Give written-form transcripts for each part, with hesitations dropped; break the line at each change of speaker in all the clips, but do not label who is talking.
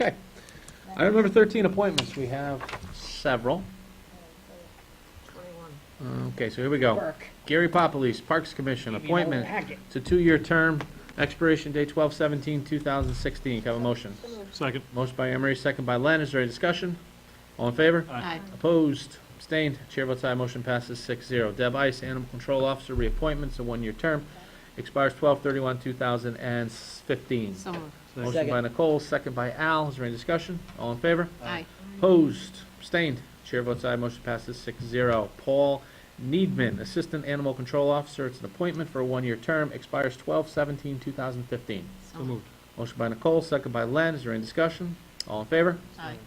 Okay. Item number 13, appointments. We have several.
21.
Okay, so here we go.
Burke.
Gary Papalis, Parks Commission,
Give me another
appointment.
packet.
It's a 2-year term, expiration date 12/17/2016. Can I have a motion?
So moved.
Second.
Motion by Emery, second by Len. Is there any discussion? All in favor?
Aye.
Opposed? Abstained? Chair votes aye. Motion passes 6-0. Deb Ice, Animal Control Officer, reappointments, a 1-year term, expires 12/31/2015.
So moved.
Motion
Second.
by Nicole, second by Al. Is there any discussion? All in favor?
Aye.
Opposed? Abstained? Chair votes aye. Motion passes 6-0. Paul Needman, Assistant Animal Control Officer. It's an appointment for a 1-year term, expires 12/17/2015.
So
So moved.
Motion by Nicole, second by Len. Is there any discussion? All in favor?
Aye.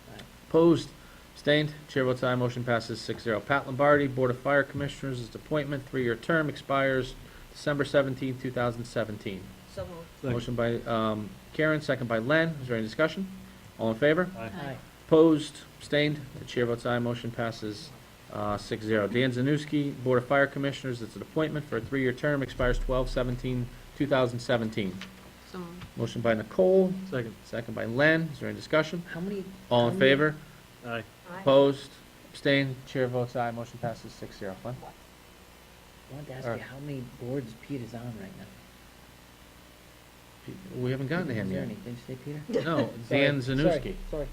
Opposed? Abstained? Chair votes aye. Motion passes 6-0. Pat Lombardi, Board of Fire Commissioners, is appointment, 3-year term, expires December 17, 2017.
So moved.
Second.
Motion by Karen, second by Len. Is there any discussion? All in favor?
Aye.
Aye.
Opposed? Abstained? The chair votes aye. Motion passes 6-0. Dan Zanuski, Board of Fire Commissioners, it's an appointment for a 3-year term, expires 12/17/2017.
So moved.
Motion by Nicole,
Second.
second by Len. Is there any discussion?
How many?
All
how
in
many-
favor?
Aye.
Aye.
Opposed? Abstained? Chair votes aye. Motion passes 6-0. Len?
I wanted to ask
All
you
right.
how many boards Pete is on right now.
We haven't gotten to him
Is there
yet.
any- Did you say Peter?
No, Dan
Sorry,
Zanuski.
Sorry, go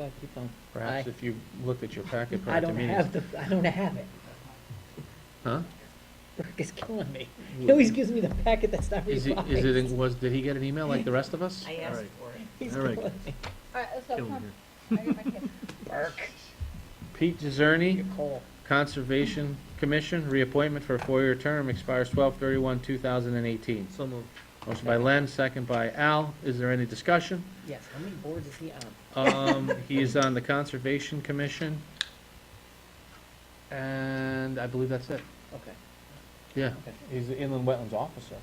ahead, keep going.
Perhaps
Aye.
if you looked at your packet
I
prior to
don't
meetings.
have I don't have it.
Huh?
Burke is killing me. He always gives me the packet that's not
Is
revised.
did he get an email like the rest of us?
I asked
Alright.
for it.
He's
All right.
killing me.
All right, let's go.
Killing
Come
here.
on. I get my kid.
Burke.
Pete Gizerni,
Cole.
Conservation Commission, reappointment for a 4-year term, expires 12/31/2018.
So moved.
Motion by Len, second by Al. Is there any discussion?
Yes, how many boards is he on?
He is on the Conservation Commission, and I believe that's it.
Okay,
Yeah,
Okay.
he's the Inland Wetlands Officer.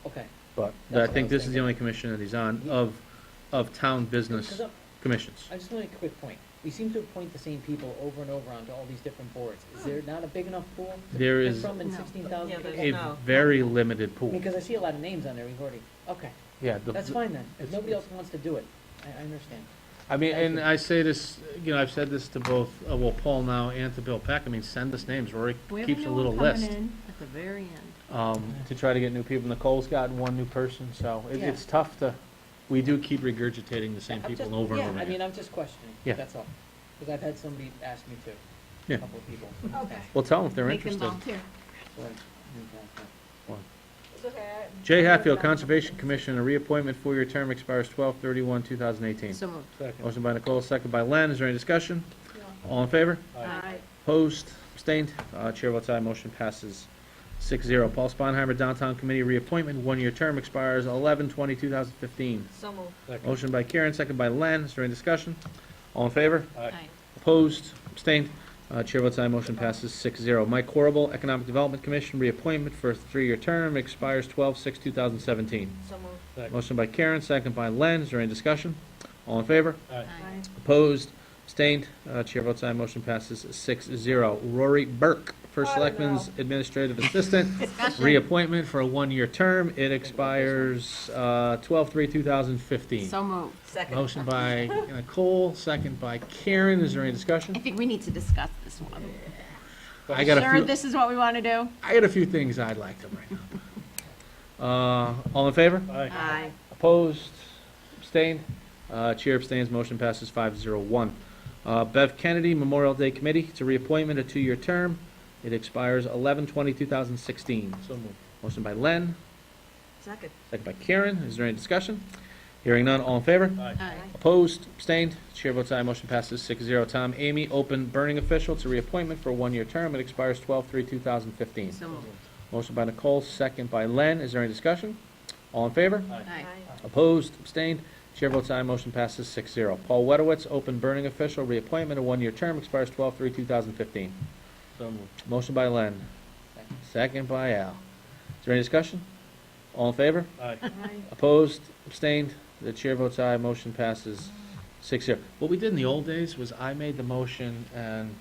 okay.
But
That's
I
what I
think
was
this is the
thinking.
only commission that he's on
He-
of town business
'Cause
commissions.
I just want to make a quick point. We seem to appoint the same people over and over onto all these different boards. Is there not a big enough pool to
There
pick
is
from in
No.
16,000
Yeah,
people?
there's
a
no.
very limited pool.
Because I see a lot of names on there, we've already, okay,
Yeah,
that's fine then. If
it's-
nobody else wants to do it, I understand.
I mean,
Thank
and
you.
I say this, I've said this to both, well, Paul now and to Bill Peck. I mean, send us names. Rory
We have
keeps a
new
little
one coming
list
in at the very end.
to try to get new people. Nicole's gotten one new person, so
Yeah.
it's tough to. We do keep regurgitating the same
I'm
people
just-
over and
yeah,
over
I mean,
again.
I'm just questioning,
Yeah.
that's all. Because I've had somebody ask me too.
Yeah.
A couple of people.
Okay.
Well, tell them if they're
Make them
interested.
volunteer.
So, okay.
It's okay.
Jay Hatfield, Conservation Commission, a reappointment, 4-year term, expires 12/31/2018.
So moved.
Second.
Motion by Nicole, second by Len. Is there any discussion? All in favor?
Aye.
Opposed? Abstained? Chair votes aye. Motion passes 6-0. Paul Sponheimer, Downtown Committee, reappointment, 1-year term, expires 11/20/2015.
So moved.
Second.
Motion by Karen, second by Len. Is there any discussion? All in favor?
Aye.
Aye.
Opposed? Abstained? Chair votes aye. Motion passes 6-0. Mike Horrible, Economic Development Commission, reappointment for a 3-year term, expires 12/6/2017.
So moved.
Second.
Motion by Karen, second by Len. Is there any discussion? All in favor?
Aye.
Aye.
Opposed? Abstained? Chair votes aye. Motion passes 6-0. Rory Burke, First
I don't
Selectman's
know.
Administrative Assistant,
Discussion.
reappointment for a 1-year term. It expires 12/3/2015.
So moved.
Second.
Motion by Nicole, second by Karen. Is there any
I
discussion?
think we need to discuss this one.
I got a
Sure,
few,
this is what we want to do?
I got a few things I'd like to bring up. All in favor?
Aye.
Aye.
Opposed? Abstained? Chair abstains, motion passes 5-0-1. Bev Kennedy, Memorial Day Committee, it's a reappointment, a 2-year term. It expires 11/20/2016.
So moved.
Motion by Len,
Second.
second by Karen. Is there any discussion? Hearing none, all in favor?
Aye.
Aye.
Opposed? Abstained? Chair votes aye, motion passes 6-0. Tom Amy, Open Burning Official, it's a reappointment for a 1-year term. It expires 12/3/2015.
So moved.
Motion by Nicole, second by Len. Is there any discussion? All in favor?
Aye.
Opposed, abstained, chair votes aye, motion passes 6-0. Paul Wedowitz, Open Burning Official, reappointment, a 1-year term, expires 12/3/2015.
So moved.
Motion by Len, second by Al. Is there any discussion? All in favor?
Aye.
Opposed, abstained, the chair votes aye, motion passes 6-0. What we did in the old days was I made the motion and,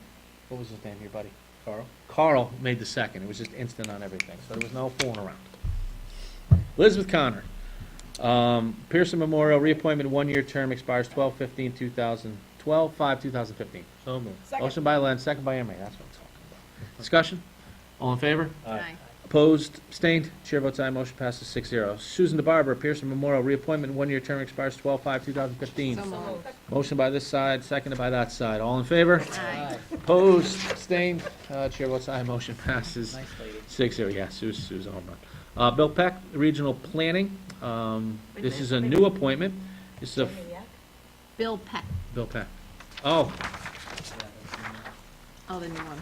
what was his name here, buddy?
Carl?
Carl made the second. It was just instant on everything, so there was no fooling around. Elizabeth Connor, Pearson Memorial reappointment, one-year term expires 12/15/2012, 5/2015.
So moved.
Second.
Motion by Len, second by Emery. That's what I'm talking about. Discussion? All in favor?
Aye.
Opposed? Abstained? Chair votes aye. Motion passes 6-0. Susan DeBarber, Pearson Memorial reappointment, one-year term expires 12/5/2015.
So moved.
Motion by this side, seconded by that side. All in favor?
Aye.
Opposed? Abstained? Chair votes aye. Motion passes
Nice lady.
6-0. Yeah, Sue's a home run. Bill Peck, Regional Planning. This is a new appointment. This is a,
Jamie Yak?
Bill Peck.
Bill Peck. Oh,
Oh, the new one.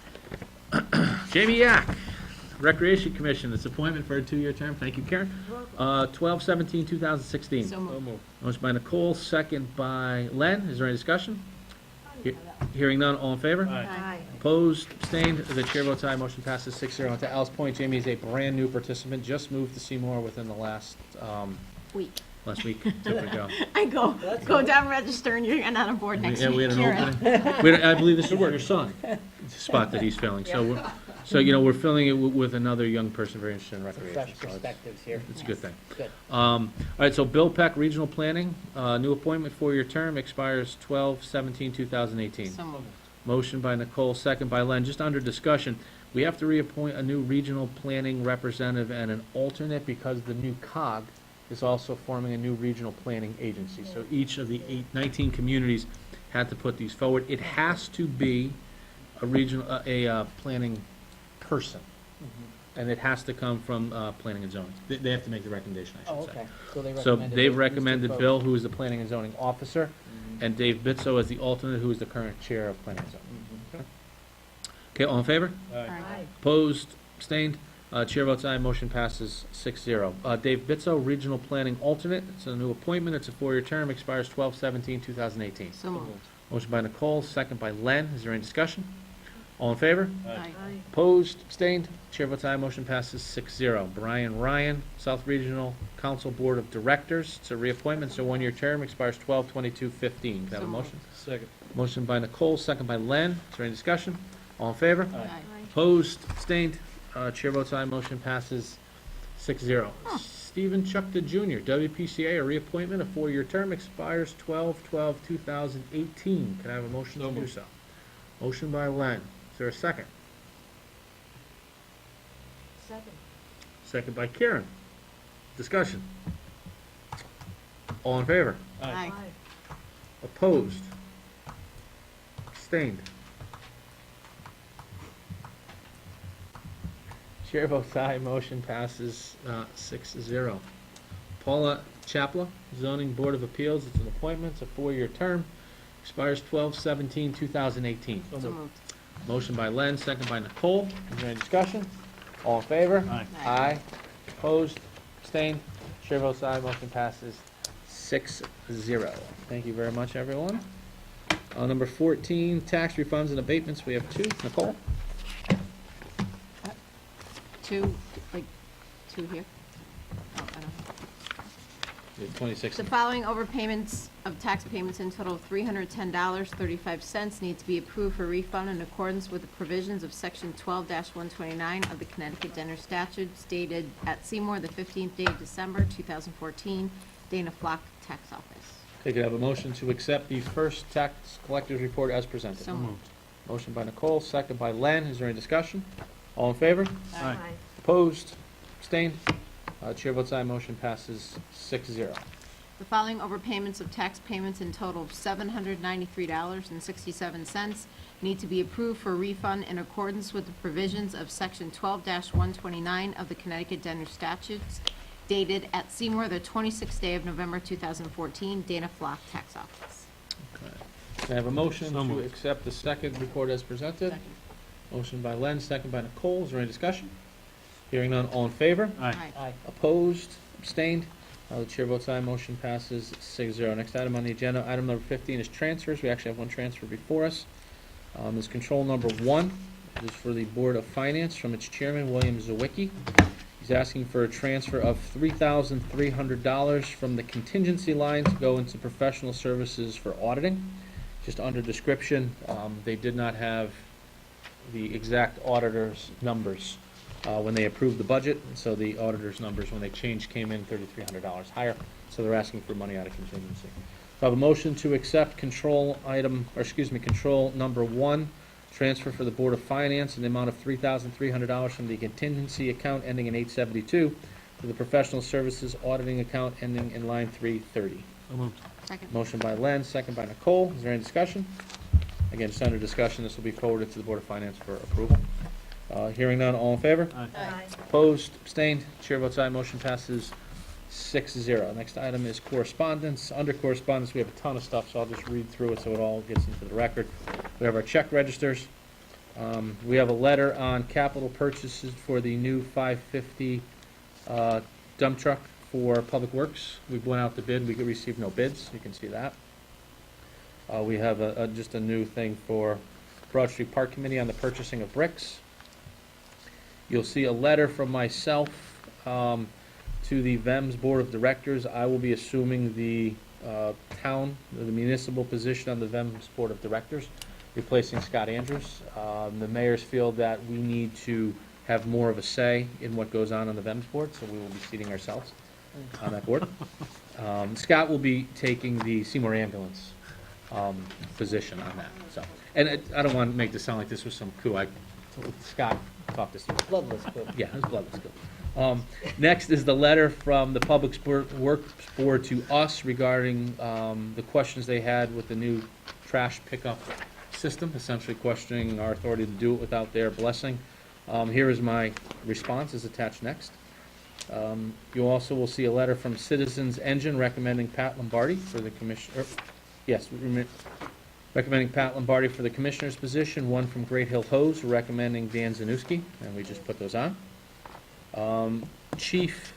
Jamie Yak, Recreation Commission. This appointment for a 2-year term. Thank you, Karen. 12/17/2016.
So
So
moved.
moved.
Motion by Nicole, second by Len. Is there any discussion? Hearing none, all in favor?
Aye.
Aye.
Opposed, abstained, the chair votes aye, motion passes 6-0. And to Al's point, Jamie is a brand-new participant, just moved to Seymour within the last
Week.
week. There we go.
I go down, register, and you're not on board next
Yeah,
week.
we had an
You're in.
opening. I believe this is your son, spot that he's filling. So, we're filling it with another young person very interested in recreation.
Fresh
So it's-
perspectives here.
It's a good thing.
Good.
All right, so Bill Peck, Regional Planning, new appointment, 4-year term, expires 12/17/2018.
So moved.
Motion by Nicole, second by Len. Just under discussion, we have to reappoint a new regional planning representative and an alternate because the new COG is also forming a new regional planning agency. So each of the 19 communities had to put these forward. It has to be a regional, planning person, and it has to come from planning and zoning. They have to make the recommendation, I
Oh,
should say.
okay. So they
So
recommended.
they've
those two
recommended
folks.
Bill, who is the planning and zoning officer,
Mhm.
and Dave Bitso as the alternate, who is the current chair of planning and zoning.
Mhm.
Okay, all in favor?
Aye.
Aye.
Opposed? Abstained? Chair votes aye, motion passes 6-0. Dave Bitso, Regional Planning Alternate. It's a new appointment. It's a 4-year term, expires 12/17/2018.
So moved.
Motion by Nicole, second by Len. Is there any discussion? All in favor?
Aye.
Aye.
Opposed? Abstained? Chair votes aye, motion passes 6-0. Brian Ryan, South Regional Council Board of Directors. It's a reappointment. It's a 1-year term, expires 12/22/15. Can I have a
So moved.
motion?
Second.
Motion by Nicole, second by Len. Is there any discussion? All in favor?
Aye.
Aye.
Opposed, abstained, chair votes aye, motion passes 6-0.
Huh.
Stephen Chuckta Jr., WPCA, a reappointment, a 4-year term, expires 12/12/2018. Can I have a motion
So
to do
moved.
so? Motion by Len. Is there a second?
Second.
Second by Karen. Discussion. All in favor?
Aye.
Opposed? Abstained? Chair votes aye, motion passes 6-0. Paula Chapla, Zoning Board of Appeals, it's an appointment, it's a 4-year term, expires 12/17/2018.
So
So
moved.
moved.
Motion by Len, second by Nicole. Is there any discussion? All in favor?
Aye.
Aye. Opposed? Abstained? Chair votes aye, motion passes 6-0. Thank you very much, everyone. Number 14, tax refunds and abatements, we have 2. Nicole?
Two here? Oh, I don't.
You have 26.
The following overpayments of tax payments in total of $310.35 need to be approved for refund in accordance with the provisions of Section 12-129 of the Connecticut General Statute stated at Seymour, the 15th day of December, 2014, Dana Flock Tax Office.
Okay, could I have a motion to accept the first tax collector's report as presented?
So moved.
Motion by Nicole, second by Len. Is there any discussion? All in favor?
Aye.
Opposed? Abstained? Chair votes aye, motion passes 6-0.
The following overpayments of tax payments in total of $793.67 need to be approved for refund in accordance with the provisions of Section 12-129 of the Connecticut General Statutes dated at Seymour, the 26th day of November 2014, Dana Flock Tax Office.
Okay. Can I have a motion
So
to
moved.
accept the second report as presented? Motion by Len, second by Nicole. Is there any discussion? Hearing none, all in favor?
Aye.
Aye.
Opposed? Abstained? The chair votes aye, motion passes 6-0. Next item on the agenda, item number 15 is transfers. We actually have one transfer before us. Is control number 1. It is for the Board of Finance from its chairman, William Zawicki. He's asking for a transfer of $3,300 from the contingency line to go into professional services for auditing. Just under description, they did not have the exact auditor's numbers when they approved the budget, so the auditor's numbers, when they changed, came in $3,300 higher, so they're asking for money out of contingency. So I have a motion to accept control number 1, transfer for the Board of Finance in the amount of $3,300 from the contingency account ending in 872 to the professional services auditing account ending in line 330.
So moved.
Second.
Motion by Len, second by Nicole. Is there any discussion? Again, just under discussion, this will be forwarded to the Board of Finance for approval. Hearing none, all in favor?
Aye.
Aye.
Opposed, abstained, chair votes aye, motion passes 6-0. Next item is correspondence. Under correspondence, we have a ton of stuff, so I'll just read through it so it all gets into the record. We have our check registers. We have a letter on capital purchases for the new 550 dump truck for Public Works. We went out to bid, we received no bids, you can see that. We have just a new thing for Broad Street Park Committee on the purchasing of bricks. You'll see a letter from myself to the VEMS Board of Directors. I will be assuming the municipal position on the VEMS Board of Directors, replacing Scott Andrews. The mayors feel that we need to have more of a say in what goes on the VEMS Board, so we will be seating ourselves on that board. Scott will be taking the Seymour Ambulance position on that. So, and I don't want to make this sound like this was some coup. Scott talked this through.
Bloodless, but
Yeah, it was bloodless coup. Next is the letter from the Public Works Board to us regarding the questions they had with the new trash pickup system, essentially questioning our authority to do it without their blessing. Here is my response, is attached next. You also will see a letter from Citizens Engine recommending Pat Lombardi for the recommending Pat Lombardi for the commissioner's position, one from Great Hill Hose recommending Dan Zanuski, and we just put those on. Chief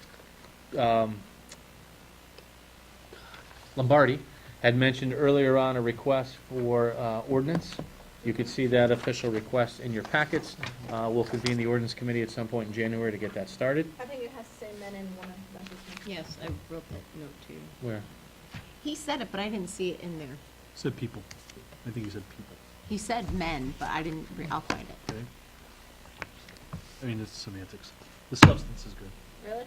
Lombardi had mentioned earlier on a request for ordinance. You could see that official request in your packets. We'll convene the ordinance committee at some point in January to get that started.
I think it has to say men in one of the.
Yes, I wrote that note too.
Where?
He said it, but I didn't see it in there.
Said people. I think you said people.
He said men, but I didn't, I'll find it.
Okay. I mean, it's semantics. The substance is good.
Really?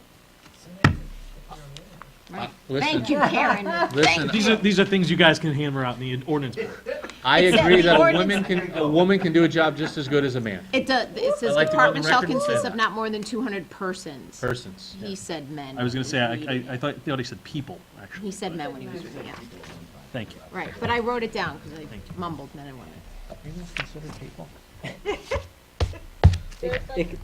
Right.
Listen.
Thank you, Karen.
Listen,
Thank
These are things you guys can hammer out in the ordinance board.
I
It said
agree
the
that
ordinance-
a woman can do a job just as good as a man.
It does, it says
I'd like to go on the
department shall
record and say
consist
that.
of not more than 200 persons.
Persons.
He said men.
I was going to say,
when he was reading
I
it.
thought he said people, actually.
He said men when he was reading it.
Thank you.
Right, but I wrote it down because I
Thank you.
mumbled men and women.
Are you considered people?
they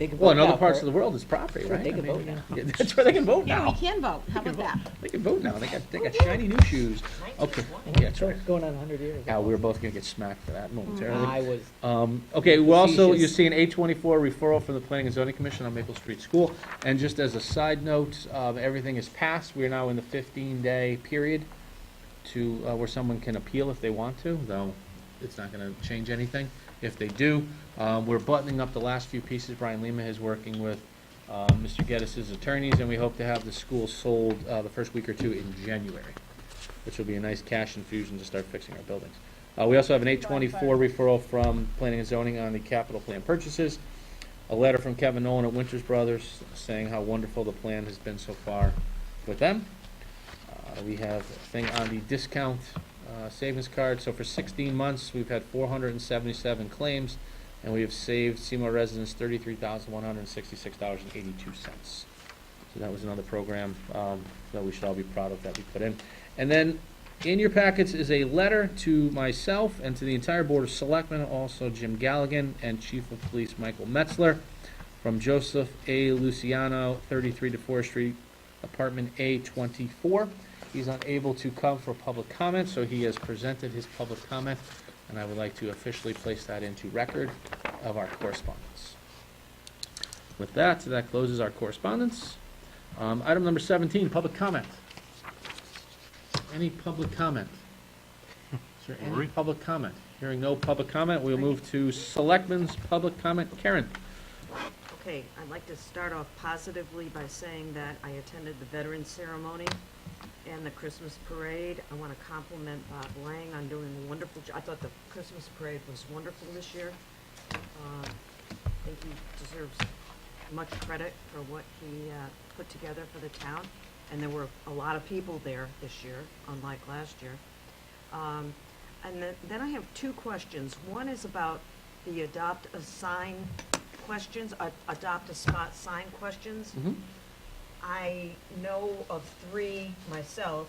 can
Well, in
vote
other
now
parts
for
of the world, it's property,
Sure,
right?
they
I
can
mean,
vote now.
yeah, that's where they can vote
Yeah,
now.
we can vote. How about that?
They can vote now. They got shiny new shoes. Okay, yeah, that's right.
It's going on 100 years.
Yeah, we were both gonna get smacked for that momentarily.
I was,
Okay, we're also,
Facetious.
you're seeing 824 referral from the Planning and Zoning Commission on Maple Street School. And just as a side note, everything is passed. We're now in the 15-day period to, where someone can appeal if they want to, though it's not gonna change anything if they do. We're buttoning up the last few pieces. Brian Lima is working with Mr. Geddes' attorneys, and we hope to have the school sold the first week or two in January, which will be a nice cash infusion to start fixing our buildings. We also have an 824 referral from Planning and Zoning on the capital plan purchases. A letter from Kevin Nolan at Winters Brothers saying how wonderful the plan has been so far with them. We have a thing on the discount savings card. So for 16 months, we've had 477 claims, and we have saved Seymour residents $33,166.82. So that was another program that we should all be proud of that we put in. And then in your packets is a letter to myself and to the entire Board of Selectmen, also Jim Galligan and Chief of Police Michael Metzler, from Joseph A. Luciano, 33 DeForest Street, apartment A24. He's unable to come for public comment, so he has presented his public comment, and I would like to officially place that into record of our correspondence. With that, that closes our correspondence. Item number 17, public comment. Any public comment? Is there any
Rory?
public comment? Hearing no public comment, we'll move to Selectmen's public comment. Karen?
Okay, I'd like to start off positively by saying that I attended the Veterans Ceremony and the Christmas Parade. I want to compliment Bob Lang on doing a wonderful job. I thought the Christmas Parade was wonderful this year. I think he deserves much credit for what he put together for the town, and there were a lot of people there this year, unlike last year. And then I have two questions. One is about the adopt a sign questions, adopt a spot sign questions.
Mhm.
I know of 3 myself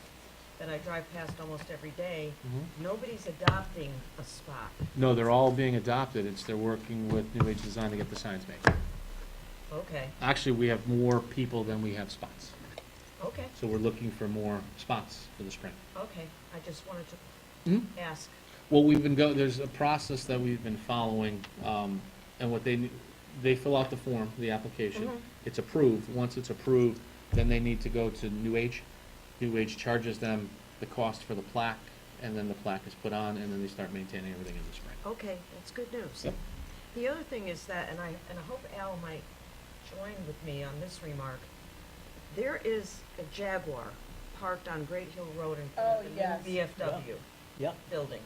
that I drive past almost every day. Nobody's adopting a spot.
No, they're all being adopted. They're working with New Age Design to get the signs made.
Okay,
Actually, we have more people than we have spots.
okay,
So we're looking for more spots for the spring.
okay. I just wanted to
Mhm.
ask.
Well, there's a process that we've been following, and what they fill out the form, the application.
Mhm.
It's approved. Once it's approved, then they need to go to New Age. New Age charges them the cost for the plaque, and then the plaque is put on, and then they start maintaining everything in the spring.
Okay, that's good news.
Yep.
The other thing is that, and I hope Al might join with me on this remark, there is a Jaguar parked on Great Hill Road in front of the
yes.
new VFW
Yep.
building.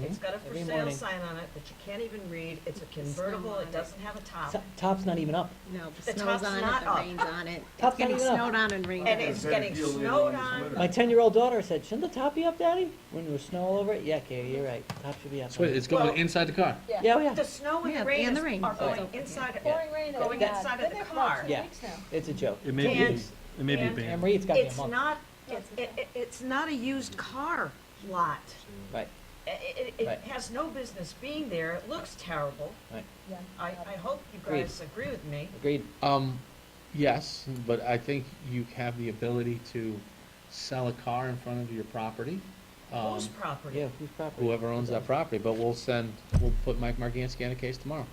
It's got a for
Every
sale
morning.
sign on it, but you can't even read. It's a convertible,
on
it
it.
doesn't have a top.
Top's not even up.
No,
The
the snow's
top's
on
not
it,
up.
the rain's on it. It's
Top's not
getting
even up.
snowed on and rained
And
on.
it's getting snowed on.
My 10-year-old daughter said, shouldn't the top be up, Daddy? When there was snow all over it? Yeah, Kay, you're right. Top should be up.
So it's going
Well-
inside the car.
Yeah, oh, yeah.
The snow and
Yeah,
the rain
and the rain.
are
Oh,
going
okay.
inside,
Pouring rain is
going
bad.
inside
Been
of the
there for about
car.
2
Yeah.
weeks now.
It's a joke.
It may
And-
be, it may be
and-
Anne
banned.
Marie, it's got to be a
It's
month.
not, it's not a used car lot.
Right,
It
Right.
has no business being there. It looks terrible.
right.
Yeah.
I hope you
Agreed.
guys agree with me.
Agreed.
Yes, but I think you have the ability to sell a car in front of your property.
Whose property?
Yeah, whose property?
Whoever owns that property, but we'll put Mike Margansky on a case tomorrow.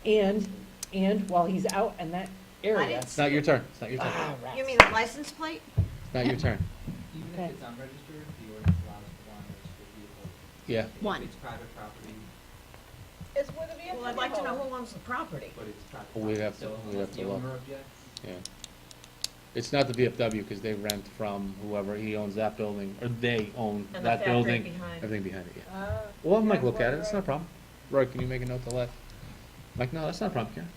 And while he's out in that area.
didn't
It's not your turn. It's not your turn.
Ah, rats.
You mean the license plate?
It's not your turn.
Even
Okay.
if it's unregistered, the ordinance allows for one registered vehicle.
Yeah.
One.
If it's private property,
It's where the VFW
Well, I'd like to know
home.
who owns the property.
but it's private
Well,
property.
we'd have to-
So
we'd
unless
have
the
to look.
owner objects,
Yeah. It's not the VFW because they rent from whoever, he owns that building, or they own
And the
that
factory
building.
behind.
Everything behind it, yeah.
Ah,
Well, have Mike
yeah,
look at it.
right,
It's not a
right.
problem. Roy, can you make a note to let Mike know? That's not a problem, Karen.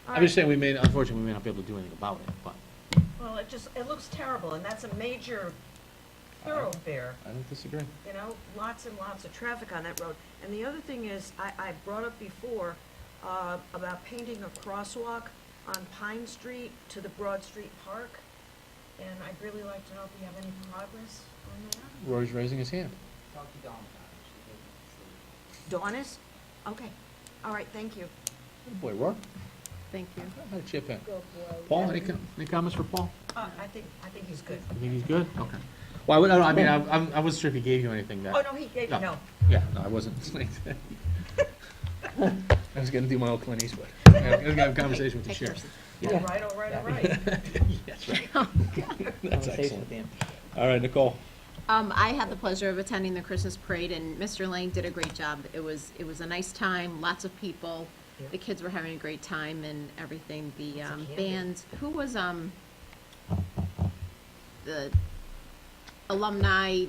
All
I'm just
right.
saying unfortunately, we may not be able to do anything about it, but
Well, it looks terrible, and that's a major thoroughfare.
I don't disagree.
You know, lots and lots of traffic on that road. And the other thing is, I brought up before, about painting a crosswalk on Pine Street to the Broad Street Park. And I'd really like to know if you have any progress on that.
Roy's raising his hand.
talk to Dawn about it. She
Dawn is? Okay. All right, thank you.
Good boy, Roy.
Thank you.
How to chip in.
Good boy.
Paul, any comments for Paul?
I think he's good.
You think he's good? Okay. Well, I wasn't sure if he gave you anything that.
Oh, no, he gave,
No.
no.
Yeah, no, I wasn't. I was gonna do my old Clint Eastwood. I was gonna have a conversation with the
Take
sheriff.
yours.
All right, all right, all right.
That's right. That's
Conversation
excellent.
with him.
All right, Nicole.
I had the pleasure of attending the Christmas parade, and Mr. Lane did a great job. It was a nice time, lots of people.
Yeah.
The kids were having a great time and everything. The
Lots of candy.
band, who was the alumni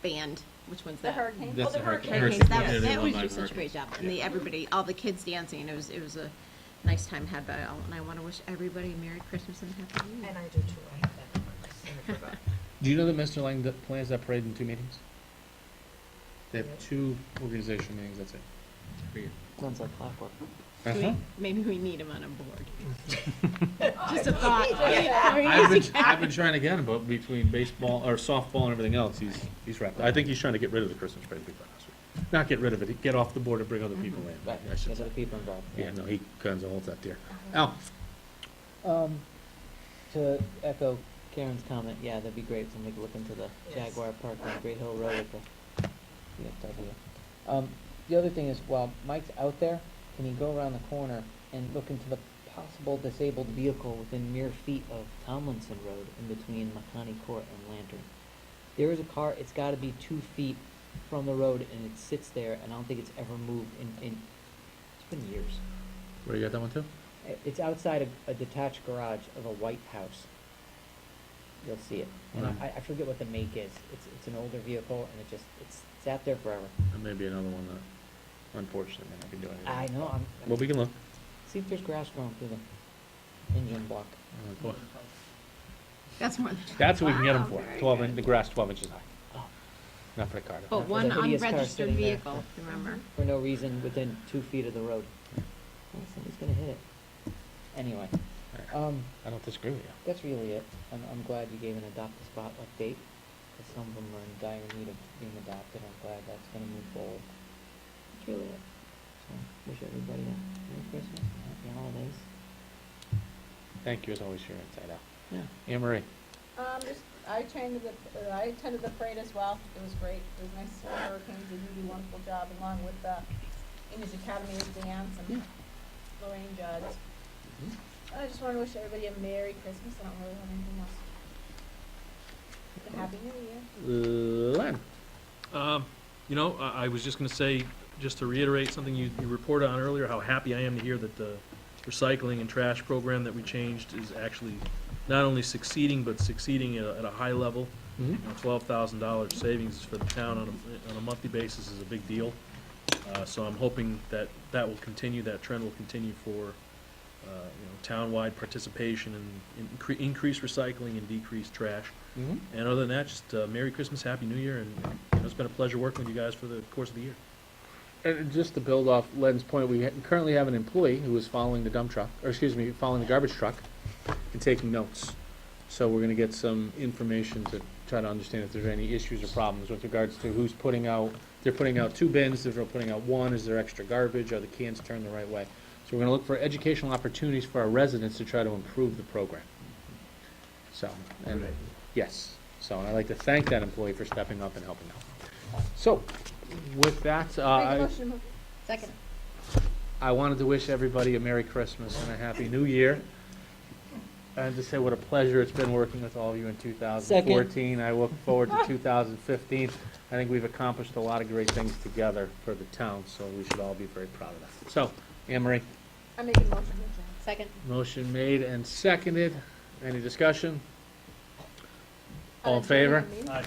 band? Which one's
The
that?
hurricane.
That's
the
a
hurricane.
Hurricanes. That
Yeah,
was
the
that was
alumni
just such a
hurricanes.
great job. And everybody, all the kids dancing. It was a nice time had by all. And I want to wish everybody a Merry Christmas and Happy New Year.
And I do too. I have that on my list. I forgot.
Do you know that Mr. Lang plans that parade in 2 meetings? They have
Yeah.
2 organization meetings, that's it. Per year.
Sounds like clockwork.
Uh-huh.
Maybe we need him on a board. Just a thought.
I've been trying to get him, but between baseball or softball and everything else, he's wrapped. I think he's trying to get rid of the Christmas parade, to be quite honest with you. Not get rid of it, get off the board and bring other people in.
Right,
I should
those are
say.
the people involved.
Yeah, no, he guns a whole that there. Al,
To echo Karen's comment, yeah, that'd be great, somebody could look into the
Yes.
Jaguar Park on Great Hill Road at the VFW. The other thing is, while Mike's out there, can he go around the corner and look into the possible disabled vehicle within mere feet of Tomlinson Road in between Makani Court and Lantern? There is a car, it's gotta be 2 feet from the road, and it sits there, and I don't think it's ever moved in it's been years.
where you got that one too?
It's outside a detached garage of a white house. You'll see it. And
Right.
I forget what the make is. It's an older vehicle, and it's sat there forever.
There may be another one that unfortunately may not be doing it.
I know,
Well, we can look.
See if there's grass growing through the engine block.
Oh, boy.
That's more than.
That's what we can get them for,
Wow, very
12
good.
the grass 12 inches high.
Oh.
Not for the car.
But
Not for
one
the hideous car
unregistered
sitting there.
vehicle, remember?
For no reason within 2 feet of the road. Well, somebody's gonna hit it. Anyway,
I don't disagree with you.
that's really it. I'm glad you gave an adopt a spot update, because some of them are in dire need of being adopted. I'm glad that's gonna move forward. That's really it. So, wish everybody a Merry Christmas and Happy Holidays.
Thank you as always for your insight, Al.
Yeah.
Anne Marie?
I attended the parade as well. It was great. It was nice to see the Hurricanes. They do a wonderful job along with English Academy of Dance and Lorraine Judd. I just want to wish everybody a Merry Christmas. I don't really have anything else. A Happy New Year.
Len?
You know, I was just gonna say, just to reiterate something you reported on earlier, how happy I am to hear that the recycling and trash program that we changed is actually not only succeeding, but succeeding at a high level.
Mm-hmm.
You know, $12,000 savings for the town on a monthly basis is a big deal. So I'm hoping that will continue, that trend will continue for, townwide participation and increased recycling and decreased trash.
Mm-hmm.
And other than that, just Merry Christmas, Happy New Year, and it's been a pleasure working with you guys for the course of the year.
And just to build off Len's point, we currently have an employee who is following the following the garbage truck and taking notes. So we're gonna get some information to try to understand if there's any issues or problems with regards to who's putting out, they're putting out 2 bins, they're putting out 1, is there extra garbage, are the cans turned the right way? So we're gonna look for educational opportunities for our residents to try to improve the program. So, and, yes, so, and I'd like to thank that employee for stepping up and helping out. So, with that,
Make a
I
motion to move. Second.
wanted to wish everybody a Merry Christmas and a Happy New Year. And to say what a pleasure it's been working with all of you in 2014. I look forward to 2015. I think we've accomplished a lot of great things together for the town, so we should all be very proud of that. So, Anne Marie,
I'm making a motion to adjourn. Second.
motion made and seconded. Any discussion? All in favor?
Aye.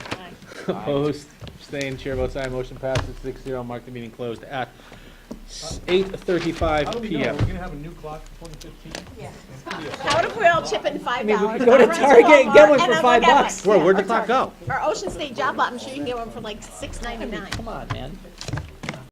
Opposed? Abstained? Chair votes aye. Motion passes 6-0. Mark the meeting closed at 8:35 p.m.
We're gonna have a new clock for 2015?
Yeah. What if we all chip in $5?
I mean, we could go to Target and get one for $5.
Where'd the clock go?
Our Ocean State job lot, I'm sure you can get one for like $6.99.
Come on, man.